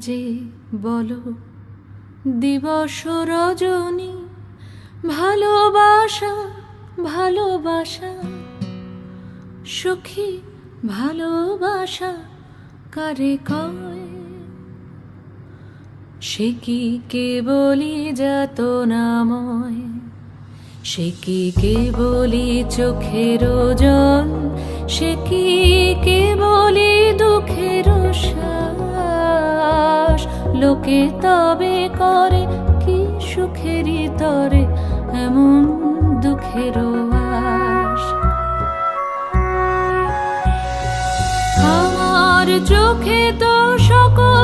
যে বলো দিবস রজনী, ভালোবাসা ভালোবাসা সখী ভালোবাসা কারে কয়? সে কি কেবলি যাতনাময়, সে কি কেবলি চোখের ওজন, সে কি কেবলি দুঃখের শ্বাস? লোকে তবে করে কি সুখেরই তরে এমন দুঃখের আশ? আমার চোখে তো সকল